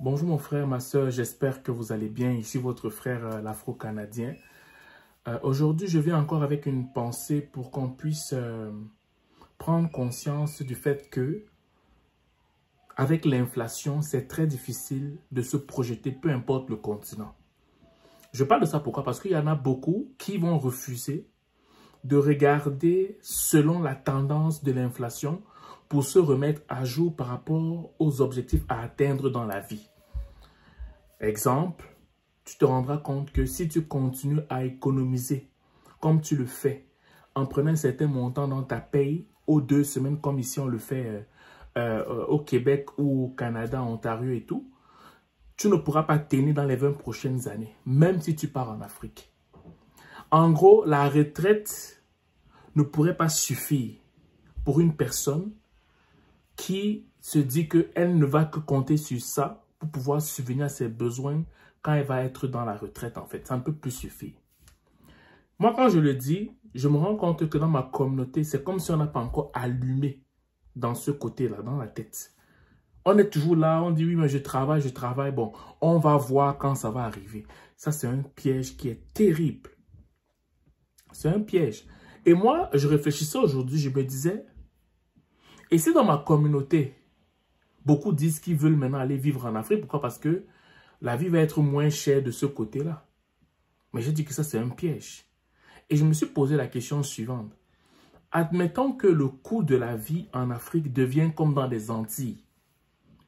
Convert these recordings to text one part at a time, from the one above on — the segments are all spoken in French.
Bonjour mon frère, ma soeur, j'espère que vous allez bien. Ici votre frère l'Afro-Canadien. Aujourd'hui, je viens encore avec une pensée pour qu'on puisse prendre conscience du fait que avec l'inflation, c'est très difficile de se projeter, peu importe le continent. Je parle de ça pourquoi? Parce qu'il y en a beaucoup qui vont refuser de regarder selon la tendance de l'inflation pour se remettre à jour par rapport aux objectifs à atteindre dans la vie. Exemple, tu te rendras compte que si tu continues à économiser comme tu le fais, en prenant un certain montant dans ta paye aux 2 semaines, comme ici on le fait au Québec ou au Canada, Ontario et tout, tu ne pourras pas tenir dans les 20 prochaines années, même si tu pars en Afrique. En gros, la retraite ne pourrait pas suffire pour une personne qui se dit qu'elle ne va que compter sur ça pour pouvoir subvenir à ses besoins quand elle va être dans la retraite, en fait. Ça ne peut plus suffire. Moi, quand je le dis, je me rends compte que dans ma communauté, c'est comme si on n'a pas encore allumé dans ce côté-là, dans la tête. On est toujours là, on dit oui, mais je travaille. Bon, on va voir quand ça va arriver. Ça, c'est un piège qui est terrible. C'est un piège. Et moi, je réfléchissais aujourd'hui, je me disais, et si dans ma communauté, beaucoup disent qu'ils veulent maintenant aller vivre en Afrique. Pourquoi? Parce que la vie va être moins chère de ce côté-là. Mais j'ai dit que ça, c'est un piège. Et je me suis posé la question suivante. Admettons que le coût de la vie en Afrique devient comme dans les Antilles.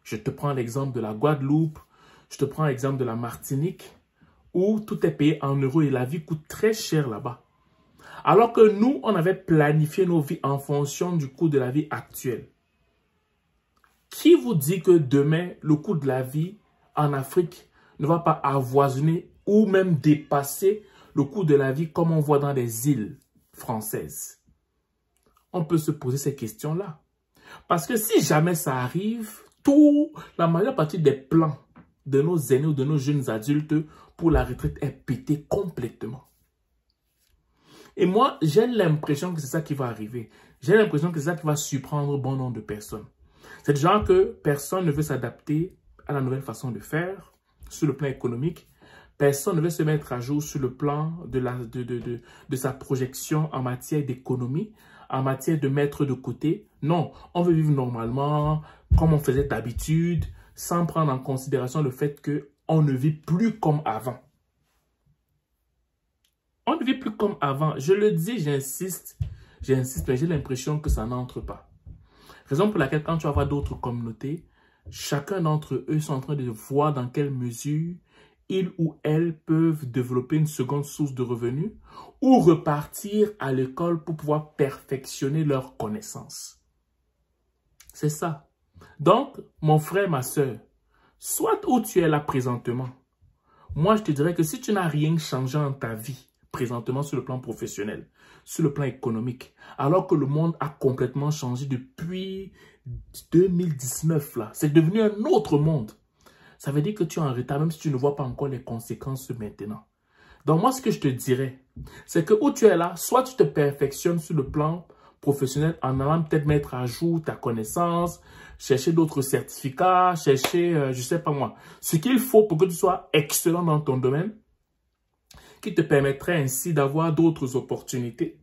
Je te prends l'exemple de la Guadeloupe, je te prends l'exemple de la Martinique, où tout est payé en euros et la vie coûte très cher là-bas. Alors que nous, on avait planifié nos vies en fonction du coût de la vie actuel. Qui vous dit que demain, le coût de la vie en Afrique ne va pas avoisiner ou même dépasser le coût de la vie comme on voit dans les îles françaises? On peut se poser ces questions-là. Parce que si jamais ça arrive, la majeure partie des plans de nos aînés ou de nos jeunes adultes pour la retraite est pété complètement. Et moi, j'ai l'impression que c'est ça qui va arriver. J'ai l'impression que c'est ça qui va surprendre bon nombre de personnes. C'est du genre que personne ne veut s'adapter à la nouvelle façon de faire sur le plan économique. Personne ne veut se mettre à jour sur le plan de sa projection en matière d'économie, en matière de mettre de côté. Non, on veut vivre normalement, comme on faisait d'habitude, sans prendre en considération le fait qu'on ne vit plus comme avant. On ne vit plus comme avant. Je le dis, j'insiste, mais j'ai l'impression que ça n'entre pas. Raison pour laquelle, quand tu vas voir d'autres communautés, chacun d'entre eux sont en train de voir dans quelle mesure ils ou elles peuvent développer une seconde source de revenus ou repartir à l'école pour pouvoir perfectionner leurs connaissances. C'est ça. Donc, mon frère, ma soeur, soit où tu es là présentement, moi je te dirais que si tu n'as rien changé dans ta vie, présentement sur le plan professionnel, sur le plan économique, alors que le monde a complètement changé depuis 2019 là. C'est devenu un autre monde. Ça veut dire que tu es en retard, même si tu ne vois pas encore les conséquences maintenant. Donc moi, ce que je te dirais, c'est que où tu es là, soit tu te perfectionnes sur le plan professionnel en allant peut-être mettre à jour ta connaissance, chercher d'autres certificats, chercher, je sais pas moi, ce qu'il faut pour que tu sois excellent dans ton domaine, qui te permettrait ainsi d'avoir d'autres opportunités.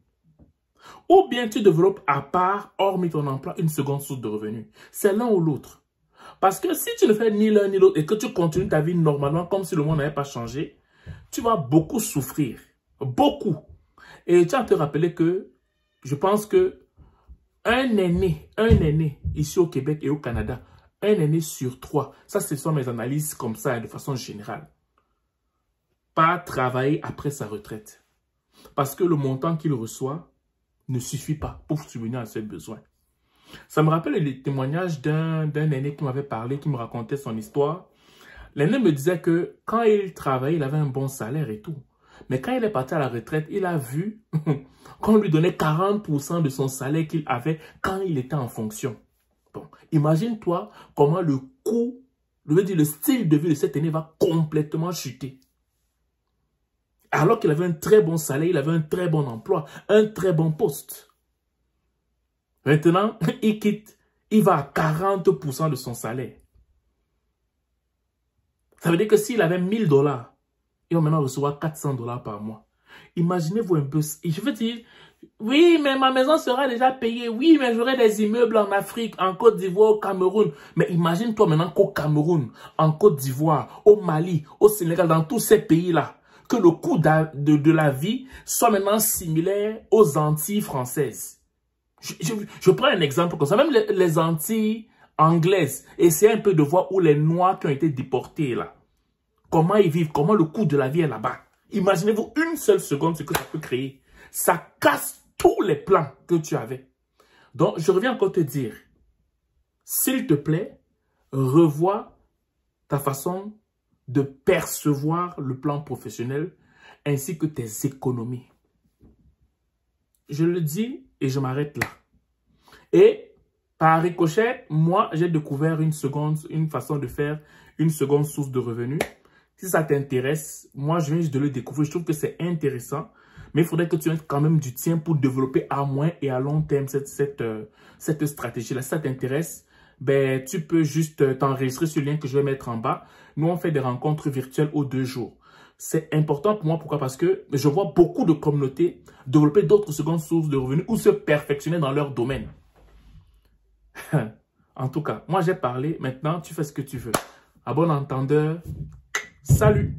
Ou bien tu développes à part, hormis ton emploi, une seconde source de revenus. C'est l'un ou l'autre. Parce que si tu ne fais ni l'un ni l'autre et que tu continues ta vie normalement comme si le monde n'avait pas changé, tu vas beaucoup souffrir. Beaucoup. Et tu as à te rappeler que je pense que un aîné ici au Québec et au Canada, un aîné sur 3, ça ce sont mes analyses comme ça de façon générale, pas travailler après sa retraite. Parce que le montant qu'il reçoit ne suffit pas pour subvenir à ses besoins. Ça me rappelle les témoignages d'un aîné qui m'avait parlé, qui me racontait son histoire. L'aîné me disait que quand il travaillait, il avait un bon salaire et tout. Mais quand il est parti à la retraite, il a vu qu'on lui donnait 40% de son salaire qu'il avait quand il était en fonction. Bon, imagine-toi comment le coût, le style de vie de cet aîné va complètement chuter. Alors qu'il avait un très bon salaire, il avait un très bon emploi, un très bon poste. Maintenant, il quitte, il va à 40% de son salaire. Ça veut dire que s'il avait 1000 $, il va maintenant recevoir 400 $ par mois. Imaginez-vous un peu. Je veux dire, oui, mais ma maison sera déjà payée. Oui, mais j'aurai des immeubles en Afrique, en Côte d'Ivoire, au Cameroun. Mais imagine-toi maintenant qu'au Cameroun, en Côte d'Ivoire, au Mali, au Sénégal, dans tous ces pays-là, que le coût de la vie soit maintenant similaire aux Antilles françaises. Je prends un exemple comme ça. Même les Antilles anglaises, essayez un peu de voir où les Noirs qui ont été déportés là. Comment ils vivent, comment le coût de la vie est là-bas. Imaginez-vous une seule seconde ce que ça peut créer. Ça casse tous les plans que tu avais. Donc, je reviens encore te dire, s'il te plaît, revois ta façon de percevoir le plan professionnel ainsi que tes économies. Je le dis et je m'arrête là. Et par ricochet, moi, j'ai découvert une façon de faire une seconde source de revenus. Si ça t'intéresse, moi, je viens juste de le découvrir. Je trouve que c'est intéressant. Mais il faudrait que tu aies quand même du tien pour développer à moyen et à long terme cette stratégie-là. Si ça t'intéresse, ben, tu peux juste t'enregistrer sur le lien que je vais mettre en bas. Nous, on fait des rencontres virtuelles aux 2 jours. C'est important pour moi. Pourquoi? Parce que je vois beaucoup de communautés développer d'autres secondes sources de revenus ou se perfectionner dans leur domaine. En tout cas, moi, j'ai parlé. Maintenant, tu fais ce que tu veux. À bon entendeur. Salut!